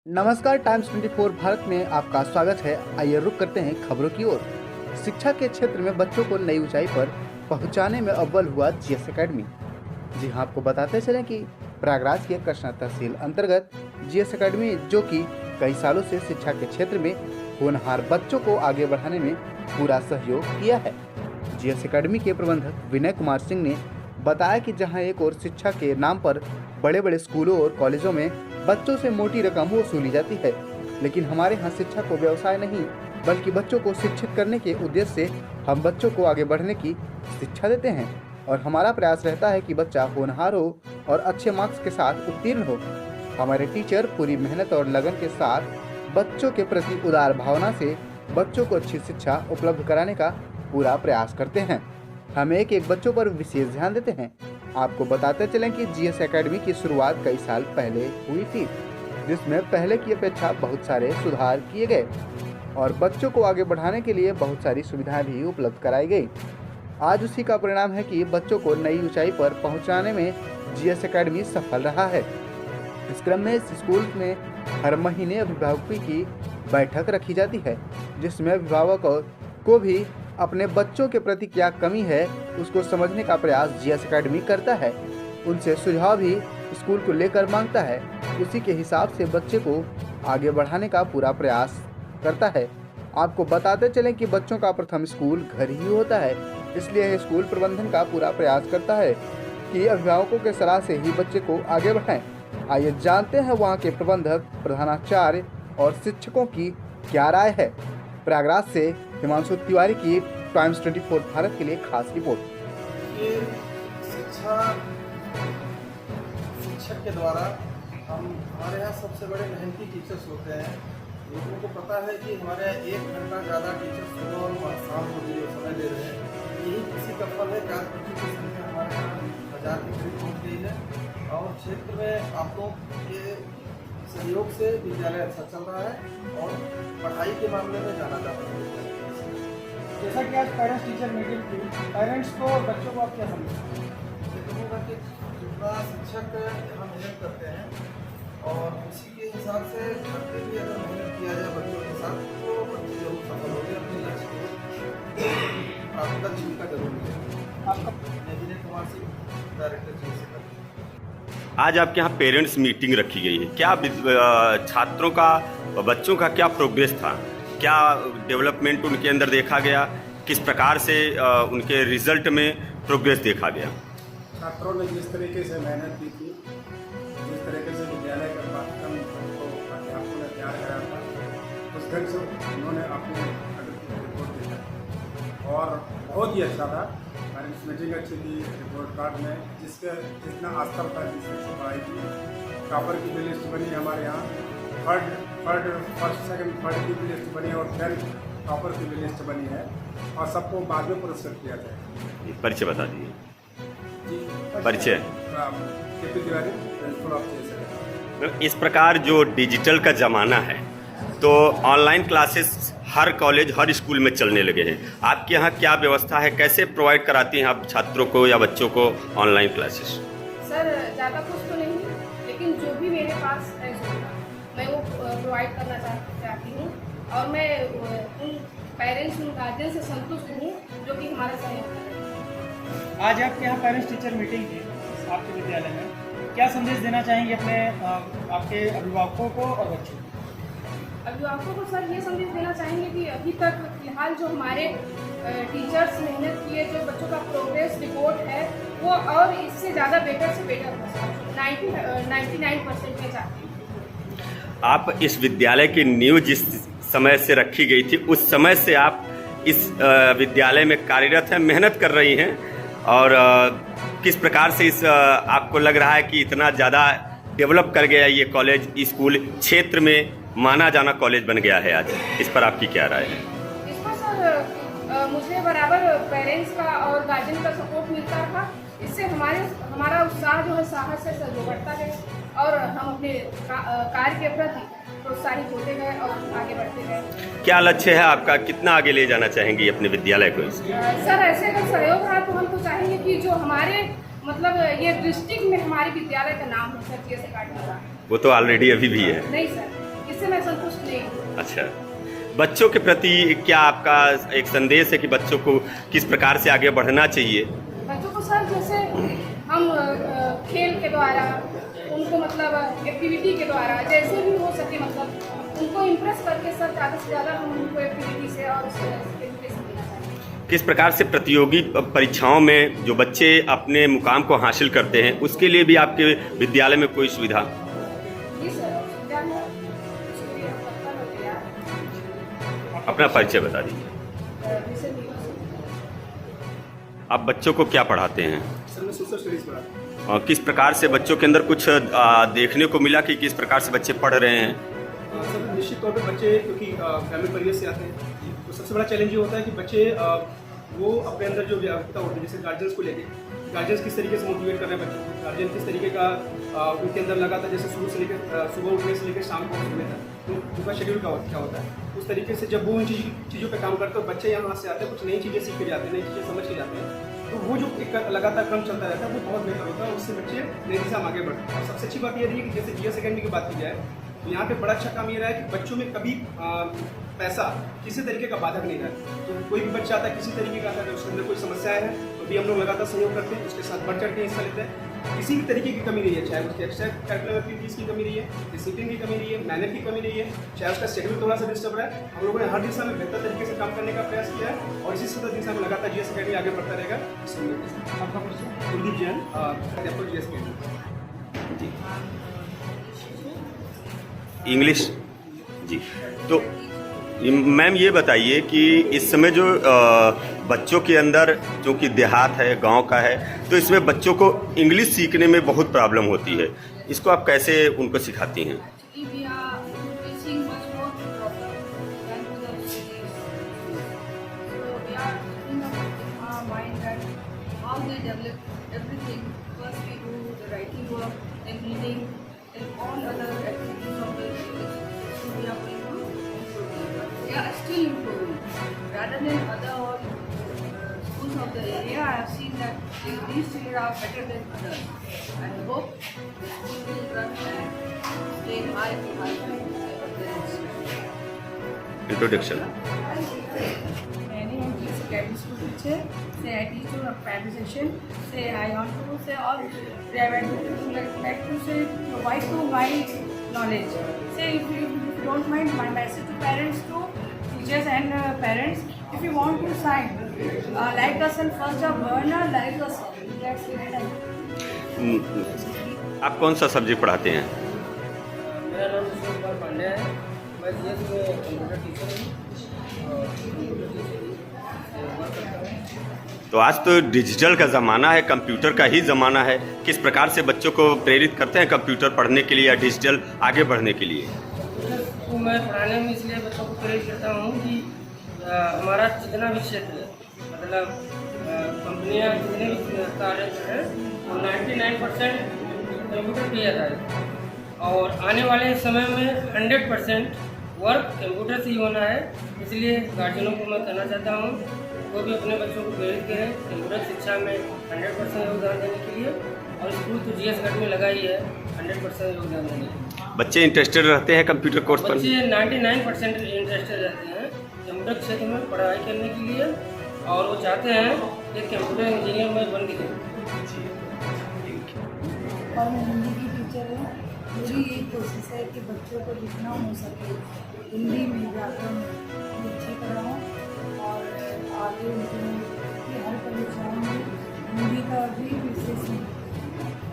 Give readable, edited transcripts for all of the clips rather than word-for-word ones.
नमस्कार, टाइम्स 24 भारत में आपका स्वागत है। आइए रुक करते हैं खबरों की ओर। शिक्षा के क्षेत्र में बच्चों को नई ऊंचाई पर पहुंचाने में अव्वल हुआ जीएस एकेडमी। जी हां, आपको बताते चलें कि प्रयागराज के कृष्णा तहसील अंतर्गत जीएस एकेडमी, जो कि कई सालों से शिक्षा के क्षेत्र में होनहार बच्चों को आगे बढ़ाने में पूरा सहयोग किया है। जीएस एकेडमी के प्रबंधक विनय कुमार सिंह ने बताया कि जहां एक और शिक्षा के नाम पर बड़े बड़े स्कूलों और कॉलेजों में बच्चों से मोटी रकम वसूली जाती है, लेकिन हमारे यहाँ शिक्षा को व्यवसाय नहीं बल्कि बच्चों को शिक्षित करने के उद्देश्य से हम बच्चों को आगे बढ़ने की शिक्षा देते हैं और हमारा प्रयास रहता है कि बच्चा होनहार हो और अच्छे मार्क्स के साथ उत्तीर्ण हो। हमारे टीचर पूरी मेहनत और लगन के साथ बच्चों के प्रति उदार भावना से बच्चों को अच्छी शिक्षा उपलब्ध कराने का पूरा प्रयास करते हैं। हम एक एक बच्चों पर विशेष ध्यान देते हैं। आपको बताते चलें कि जीएस एकेडमी की शुरुआत कई साल पहले हुई थी, जिसमें पहले की अपेक्षा बहुत सारे सुधार किए गए और बच्चों को आगे बढ़ाने के लिए बहुत सारी सुविधाएं भी उपलब्ध कराई गई। आज उसी का परिणाम है कि बच्चों को नई ऊंचाई पर पहुंचाने में जीएस एकेडमी सफल रहा है। इस क्रम में इस स्कूल में हर महीने अभिभावकों की बैठक रखी जाती है, जिसमें अभिभावकों को भी अपने बच्चों के प्रति क्या कमी है उसको समझने का प्रयास जीएस एकेडमी करता है। उनसे सुझाव भी स्कूल को लेकर मांगता है। उसी के हिसाब से बच्चे को आगे बढ़ाने का पूरा प्रयास करता है। आपको बताते चलें कि बच्चों का प्रथम स्कूल घर ही होता है, इसलिए स्कूल प्रबंधन का पूरा प्रयास करता है कि अभिभावकों के सलाह से ही बच्चे को आगे बढ़ाएं। आइए जानते हैं वहाँ के प्रबंधक, प्रधानाचार्य और शिक्षकों की क्या राय है। प्रयागराज से हिमांशु तिवारी की टाइम्स 24 भारत के लिए खास रिपोर्ट। ये शिक्षक के द्वारा हमारे यहाँ सबसे बड़े मेहनती टीचर्स होते हैं। लोगों को पता है कि हमारे यहाँ 1 घंटा ज़्यादा टीचर सुबह और शाम को जो समय दे रहे हैं, यही किसी का फल है। 4 बच्चों की संख्या हमारे यहाँ 1000 के करीब पहुँच गई है और क्षेत्र में आप लोग के सहयोग से विद्यालय अच्छा चल रहा है और पढ़ाई के मामले में जाना जाता है। जैसा कि आज पेरेंट्स टीचर मीटिंग थी, पेरेंट्स को बच्चों को आप क्या समझते हैं? मैं कहूँगा कि जितना शिक्षक यहाँ मेहनत करते हैं और उसी के हिसाब से घर पे भी अगर मेहनत किया जाए बच्चों के साथ तो बच्चे जरूर सफल होंगे अपने लक्ष्य को लक्ष्य का जरूर मिलेगा। आपका विनय कुमार सिंह, डायरेक्टर जी से। आज आपके यहाँ पेरेंट्स मीटिंग रखी गई है, क्या छात्रों का, बच्चों का क्या प्रोग्रेस था, क्या डेवलपमेंट उनके अंदर देखा गया, किस प्रकार से उनके रिजल्ट में प्रोग्रेस देखा गया? छात्रों ने जिस तरीके से मेहनत की थी, जिस तरीके से विद्यालय का पाठ्यक्रम को अध्यापकों ने तैयार कराया था, उस ढंग से उन्होंने अपने रिपोर्ट दिया और बहुत ही अच्छा था। पेरेंट्स मीटिंग अच्छी थी। रिपोर्ट कार्ड में जितना स्तर था, जिससे पढ़ाई की टॉपर की भी लिस्ट बनी हमारे यहाँ, फर्स्ट सेकंड थर्ड की भी लिस्ट बनी और 10th टॉपर की भी लिस्ट बनी है और सबको बाद में पुरस्कृत किया जाए। परिचय बता दीजिए। परिचय KP Tiwari, principle of GS. इस प्रकार जो डिजिटल का ज़माना है तो ऑनलाइन क्लासेस हर कॉलेज हर स्कूल में चलने लगे हैं। आपके यहाँ क्या व्यवस्था है, कैसे प्रोवाइड कराती हैं आप छात्रों को या बच्चों को ऑनलाइन क्लासेस? सर, ज़्यादा कुछ तो नहीं, लेकिन जो भी मेरे पास है मैं वो प्रोवाइड करना चाहती हूँ और मैं उन पेरेंट्स, उन गार्जियन से संतुष्ट हूँ जो कि हमारा सहयोग कर रहे हैं। आज आपके यहाँ पेरेंट्स टीचर मीटिंग थी आपके विद्यालय में, क्या संदेश देना चाहेंगे अपने आपके अभिभावकों को और बच्चों को? अभिभावकों को सर ये संदेश देना चाहेंगे कि अभी तक फिलहाल जो हमारे टीचर्स मेहनत किए, जो बच्चों का प्रोग्रेस रिपोर्ट है वो और इससे ज़्यादा बेटर से बेटर हो, 99% में चाहती हूँ। आप इस विद्यालय की नींव जिस समय से रखी गई थी, उस समय से आप इस विद्यालय में कार्यरत हैं, मेहनत कर रही हैं और किस प्रकार से इस आपको लग रहा है कि इतना ज़्यादा डेवलप कर गया ये कॉलेज, स्कूल क्षेत्र में माना जाना कॉलेज बन गया है आज, इस पर आपकी क्या राय है? इस पर सर मुझे बराबर पेरेंट्स का और गार्जियन का सपोर्ट मिलता रहा। इससे हमारा उत्साह जो है साहस से सर बढ़ता गया और हम अपने कार्य के प्रति प्रोत्साहित होते गए और आगे बढ़ते गए। क्या लक्ष्य है आपका, कितना आगे ले जाना चाहेंगे अपने विद्यालय को? सर, ऐसे अगर सहयोग रहा तो हम तो चाहेंगे कि जो हमारे मतलब ये डिस्ट्रिक्ट में हमारे विद्यालय का नाम है सर जीएस एकेडमी का। वो तो ऑलरेडी अभी भी है। नहीं सर, इससे मैं संतुष्ट नहीं हूँ। अच्छा, बच्चों के प्रति क्या आपका एक संदेश है कि बच्चों को किस प्रकार से आगे बढ़ना चाहिए? बच्चों को सर जैसे हम खेल के द्वारा उनको मतलब एक्टिविटी के द्वारा जैसे भी हो सके मतलब उनको इम्प्रेस करके सर ज़्यादा से ज़्यादा हम उनको एक्टिविटी से और एजुकेशन देना चाहिए। किस प्रकार से प्रतियोगी परीक्षाओं में जो बच्चे अपने मुकाम को हासिल करते हैं उसके लिए भी आपके विद्यालय में कोई सुविधा? जी सर, सुविधा है, उसके लिए हम तत्पर होते हैं। अपना परिचय बता दीजिए। जैसे भी आप बच्चों को क्या पढ़ाते हैं सर मैं सोशल स्टडीज़ पढ़ाता हूँ। और किस प्रकार से बच्चों के अंदर कुछ देखने को मिला कि किस प्रकार से बच्चे पढ़ रहे हैं? सर निश्चित तौर पे बच्चे क्योंकि ग्रामीण परिवेश से आते हैं तो सबसे बड़ा चैलेंज ये होता है कि बच्चे वो अपने अंदर जो व्यापकता होती है जैसे गार्जियंस को लेके गार्जियंस किस तरीके से मोटिवेट कर रहे हैं बच्चों को, गार्जियन किस तरीके का उनके अंदर लगातार जैसे शुरू से लेकर सुबह उठने से लेकर शाम को उठने तक तो उनका शेड्यूल क्या होता है उस तरीके से जब वो उन चीज़ों पे काम करते हैं तो बच्चे यहाँ से आते हैं कुछ नई चीज़ें सीख के जाते हैं, नई चीज़ें समझ के जाते हैं। तो वो जो एक लगातार क्रम चलता रहता है वो बहुत बेहतर होता है, उससे बच्चे नई दिशा में आगे बढ़ते हैं। और सबसे अच्छी बात ये रही है कि जैसे जीएस अकेडमी की बात की जाए तो यहाँ पे बड़ा अच्छा काम ये रहा है कि बच्चों में कभी पैसा किसी तरीके का बाधक नहीं रहा। तो कोई भी बच्चा आता है किसी तरीके का आता है उसके अंदर कोई समस्याएं हैं तो भी हम लोग लगातार सहयोग करते हैं, उसके साथ बढ़ चढ़ के हिस्सा लेते हैं। किसी भी तरीके की कमी नहीं है, चाहे उसकी एक्स्ट्रा करिकुलर एक्टिविटीज़ की कमी नहीं है, डिसिप्लिन की कमी नहीं है, मैनर की कमी नहीं है, चाहे उसका शेड्यूल थोड़ा सा डिस्टर्ब रहा है। हम लोगों ने हर दिशा में बेहतर तरीके से काम करने का प्रयास किया है और इसी सतत दिशा में लगातार जीएस अकेडमी आगे बढ़ता रहेगा। आपका परिचय? कुलदीप जैन, अध्यापक जीएस अकेडमी। इंग्लिश जी। तो मैम ये बताइए कि इस समय जो बच्चों के अंदर जो कि देहात है, गांव का है, तो इसमें बच्चों को इंग्लिश सीखने में बहुत प्रॉब्लम होती है, इसको आप कैसे उनको सिखाती हैं? Actually, we are facing much more problem than to the cities. So we are thinking of our mind that how they develop everything. First we do the writing work, then reading, and all other activities of the village. So we are going to improve. We are still improving. Rather than other schools of the area, I have seen that these children are better than others. I hope the school will run and stay high to high of the introduction. My name is Jessica Academy School teacher. Say I teach you a presentation. Say I want to say all. Say I would like to say provide to my knowledge. Say if you don't mind, my message to parents, to teachers and parents. If you want to sign, like yourself first of learn, like yourself. That's it. आप कौन सा subject पढ़ाते हैं? मेरा नाम सुशील कुमार पांडे है। मैं GS में कंप्यूटर टीचर हूँ और कंप्यूटर टीचर वर्क करता हूँ। तो आज तो डिजिटल का ज़माना है, कंप्यूटर का ही ज़माना है, किस प्रकार से बच्चों को प्रेरित करते हैं कंप्यूटर पढ़ने के लिए या डिजिटल आगे बढ़ने के लिए? कंप्यूटर को मैं पढ़ाने में इसलिए बच्चों को प्रेरित करता हूँ कि हमारा जितना भी क्षेत्र है, मतलब कंपनियाँ जितने भी कार्य हैं वो 99% कंप्यूटर पे आधारित है और आने वाले समय में 100% वर्क कंप्यूटर से ही होना है। इसलिए गार्जियनों को मैं कहना चाहता हूँ वो भी अपने बच्चों को प्रेरित करें कंप्यूटर शिक्षा में 100% योगदान देने के लिए और स्कूल तो जीएस अकेडमी लगा ही है 100% योगदान देने के लिए। बच्चे इंटरेस्टेड रहते हैं कंप्यूटर कोर्स पर? बच्चे 99% इंटरेस्टेड रहते हैं कंप्यूटर क्षेत्र में पढ़ाई करने के लिए और वो चाहते हैं कि कंप्यूटर इंजीनियर में बन दिखे। और मैं हिंदी की टीचर हूँ। मेरी यही कोशिश है कि बच्चों को जितना हो सके हिंदी में व्याकरण अच्छी कराऊँ और आगे उनकी हर परीक्षाओं में हिंदी का भी विशेष नहीं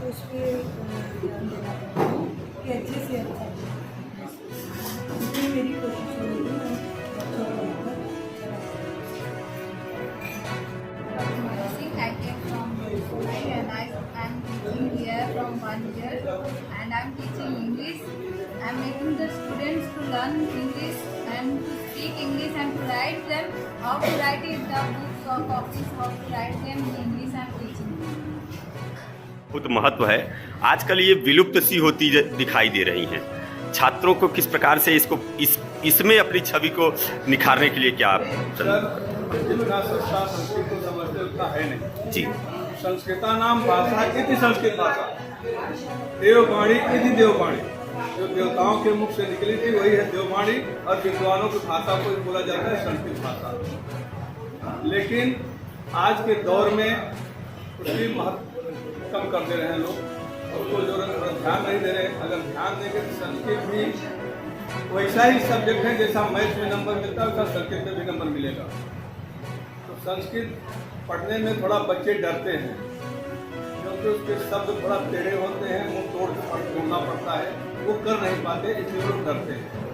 तो उस पर ध्यान देना चाहती हूँ कि अच्छे से अच्छा इसलिए मेरी कोशिश हो रही है बच्चों को I came from Mumbai and I am teaching here from 1 year and I am teaching English. I am making the students to learn English and to speak English and to write them. How to write in the books or copies, how to write them in English I am teaching. बहुत महत्व है। आजकल ये विलुप्त सी होती दिखाई दे रही हैं। छात्रों को किस प्रकार से इसको इसमें अपनी छवि को निखारने के लिए क्या आप जितना सस्ता संस्कृत को समझते उतना है नहीं जी। संस्कृता नाम भाषा इति संस्कृत भाषा देववाणी इति देववाणी जो देवताओं के मुख से निकली थी वही है देववाणी, और विद्वानों की भाषा को बोला जाता है संस्कृत भाषा। लेकिन आज के दौर में उसकी महत्व कम कर दे रहे हैं लोग, उसको जो ध्यान नहीं दे रहे। अगर ध्यान देंगे तो संस्कृत भी वैसा ही सब्जेक्ट है जैसा मैथ में नंबर मिलता है, वैसा संस्कृत में भी नंबर मिलेगा। तो संस्कृत पढ़ने में थोड़ा बच्चे डरते हैं, क्योंकि उसके शब्द थोड़ा टेढ़े होते हैं, मुंह तोड़ ढूंढना पड़ता है, वो कर नहीं पाते, इसलिए लोग डरते हैं।